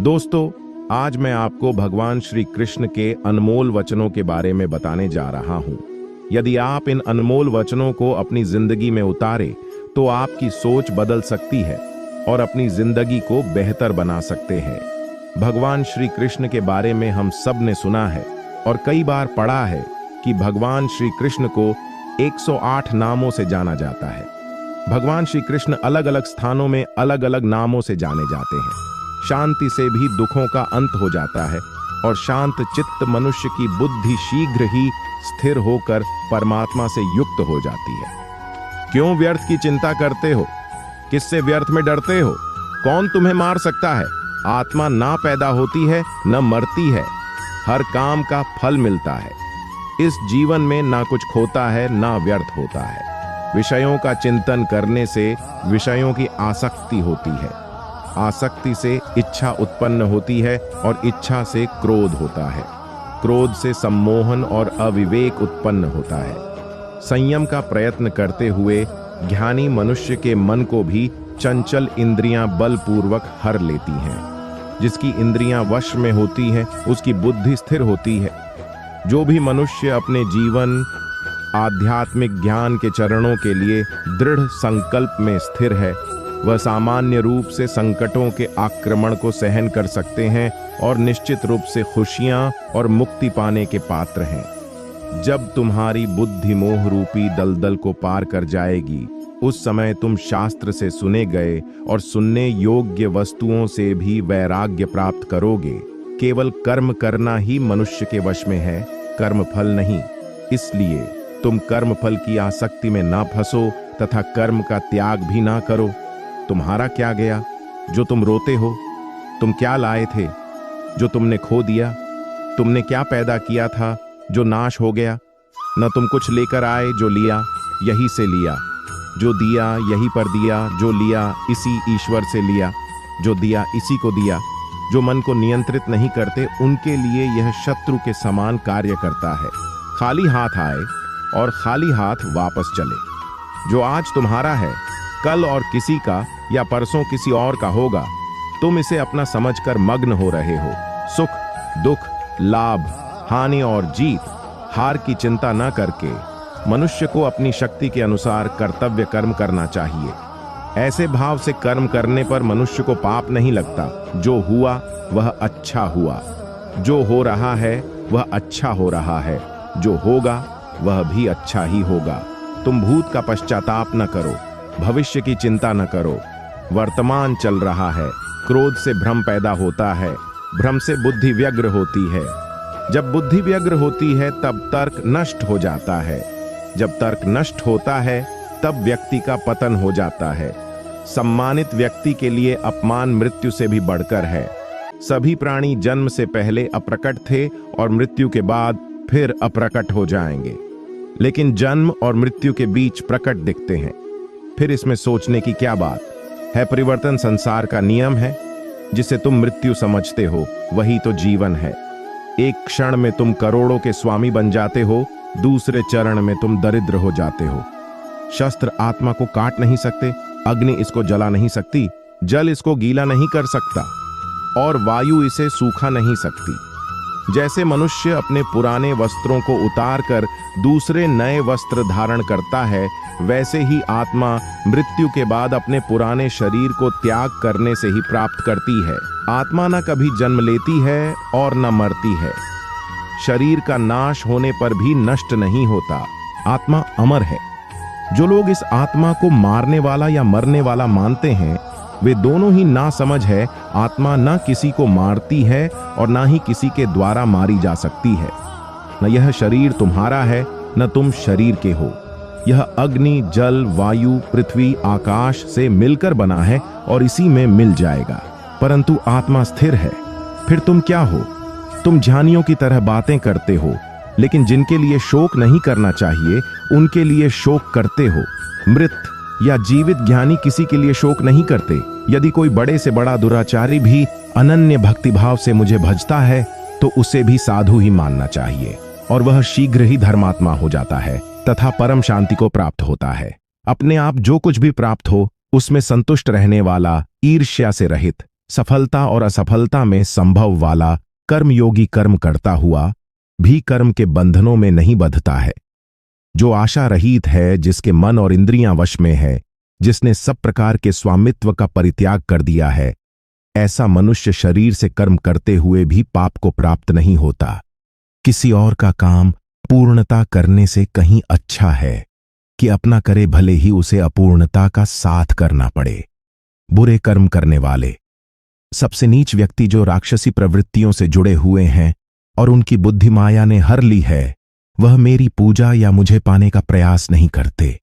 दोस्तों, आज मैं आपको भगवान श्री कृष्ण के अनमोल वचनों के बारे में बताने जा रहा हूं। यदि आप इन अनमोल वचनों को अपनी जिंदगी में उतारे तो आपकी सोच बदल सकती है और अपनी जिंदगी को बेहतर बना सकते हैं। भगवान श्री कृष्ण के बारे में हम सब ने सुना है और कई बार पढ़ा है कि भगवान श्री कृष्ण को 108 नामों से जाना जाता है। भगवान श्री कृष्ण अलग अलग स्थानों में अलग अलग नामों से जाने जाते हैं। शांति से भी दुखों का अंत हो जाता है और शांत चित्त मनुष्य की बुद्धि शीघ्र ही स्थिर होकर परमात्मा से युक्त हो जाती है। क्यों व्यर्थ की चिंता करते हो? किससे व्यर्थ में डरते हो? कौन तुम्हें मार सकता है? आत्मा ना पैदा होती है न मरती है, हर काम का फल मिलता है। इस जीवन में ना कुछ खोता है ना व्यर्थ होता है। विषयों का चिंतन करने से विषयों की आसक्ति होती है, आसक्ति से इच्छा उत्पन्न होती है और इच्छा से क्रोध होता है, क्रोध से सम्मोहन और अविवेक उत्पन्न होता है। संयम का प्रयत्न करते हुए ज्ञानी मनुष्य के मन को भी चंचल इंद्रियां बलपूर्वक हर लेती हैं। जिसकी इंद्रियां वश में होती हैं उसकी बुद्धि स्थिर होती है। जो भी मनुष्य अपने जीवन आध्यात्मिक ज्ञान के चरणों के लिए दृढ़ संकल्प में स्थिर है, वह सामान्य रूप से संकटों के आक्रमण को सहन कर सकते हैं और निश्चित रूप से खुशियां और मुक्ति पाने के पात्र हैं। जब तुम्हारी बुद्धि मोह रूपी दलदल को पार कर जाएगी, उस समय तुम शास्त्र से सुने गए और सुनने योग्य वस्तुओं से भी वैराग्य प्राप्त करोगे। केवल कर्म करना ही मनुष्य के वश में है, कर्म फल नहीं। इसलिए तुम कर्म फल की आसक्ति में ना फंसो तथा कर्म का त्याग भी ना करो। तुम्हारा क्या गया जो तुम रोते हो? तुम क्या लाए थे जो तुमने खो दिया? तुमने क्या पैदा किया था जो नाश हो गया? न तुम कुछ लेकर आए जो लिया यही से लिया, जो दिया यही पर दिया, जो लिया इसी ईश्वर से लिया, जो दिया इसी को दिया। जो मन को नियंत्रित नहीं करते उनके लिए यह शत्रु के समान कार्य करता है। खाली हाथ आए और खाली हाथ वापस चले। जो आज तुम्हारा है कल और किसी का या परसों किसी और का होगा। तुम इसे अपना समझकर मग्न हो रहे हो। सुख दुख, लाभ हानि और जीत हार की चिंता न करके मनुष्य को अपनी शक्ति के अनुसार कर्तव्य कर्म करना चाहिए। ऐसे भाव से कर्म करने पर मनुष्य को पाप नहीं लगता। जो हुआ वह अच्छा हुआ, जो हो रहा है वह अच्छा हो रहा है, जो होगा वह भी अच्छा ही होगा। तुम भूत का पश्चाताप न करो, भविष्य की चिंता न करो। वर्तमान चल रहा है। क्रोध से भ्रम पैदा होता है, भ्रम से बुद्धि व्यग्र होती है। जब बुद्धि व्यग्र होती है तब तर्क नष्ट हो जाता है। जब तर्क नष्ट होता है तब व्यक्ति का पतन हो जाता है। सम्मानित व्यक्ति के लिए अपमान मृत्यु से भी बढ़कर है। सभी प्राणी जन्म से पहले अप्रकट थे और मृत्यु के बाद फिर अप्रकट हो जाएंगे, लेकिन जन्म और मृत्यु के बीच प्रकट दिखते हैं। फिर इसमें सोचने की क्या बात है? परिवर्तन संसार का नियम है। जिसे तुम मृत्यु समझते हो वही तो जीवन है। एक क्षण में तुम करोड़ों के स्वामी बन जाते हो, दूसरे चरण में तुम दरिद्र हो जाते हो। शस्त्र आत्मा को काट नहीं सकते, अग्नि इसको जला नहीं सकती, जल इसको गीला नहीं कर सकता और वायु इसे सूखा नहीं सकती। जैसे मनुष्य अपने पुराने वस्त्रों को उतारकर दूसरे नए वस्त्र धारण करता है, वैसे ही आत्मा मृत्यु के बाद अपने पुराने शरीर को त्याग करने से ही प्राप्त करती है। आत्मा न कभी जन्म लेती है और न मरती है। शरीर का नाश होने पर भी नष्ट नहीं होता। आत्मा अमर है। जो लोग इस आत्मा को मारने वाला या मरने वाला मानते हैं, वे दोनों ही ना समझ है। आत्मा न किसी को मारती है और ना ही किसी के द्वारा मारी जा सकती है। न यह शरीर तुम्हारा है न तुम शरीर के हो। यह अग्नि, जल, वायु, पृथ्वी, आकाश से मिलकर बना है और इसी में मिल जाएगा। परंतु आत्मा स्थिर है। फिर तुम क्या हो? तुम ज्ञानियों की तरह बातें करते हो, लेकिन जिनके लिए शोक नहीं करना चाहिए उनके लिए शोक करते हो। मृत या जीवित ज्ञानी किसी के लिए शोक नहीं करते। यदि कोई बड़े से बड़ा दुराचारी भी अनन्य भक्तिभाव से मुझे भजता है तो उसे भी साधु ही मानना चाहिए और वह शीघ्र ही धर्मात्मा हो जाता है तथा परम शांति को प्राप्त होता है। अपने आप जो कुछ भी प्राप्त हो उसमें संतुष्ट रहने वाला, ईर्ष्या से रहित, सफलता और असफलता में संभव वाला कर्मयोगी कर्म करता हुआ भी कर्म के बंधनों में नहीं बंधता है। जो आशा रहित है, जिसके मन और इंद्रियां वश में है, जिसने सब प्रकार के स्वामित्व का परित्याग कर दिया है, ऐसा मनुष्य शरीर से कर्म करते हुए भी पाप को प्राप्त नहीं होता। किसी और का काम पूर्णता करने से कहीं अच्छा है कि अपना करे, भले ही उसे अपूर्णता का साथ करना पड़े। बुरे कर्म करने वाले सबसे नीच व्यक्ति जो राक्षसी प्रवृत्तियों से जुड़े हुए हैं और उनकी बुद्धि माया ने हर ली है, वह मेरी पूजा या मुझे पाने का प्रयास नहीं करते।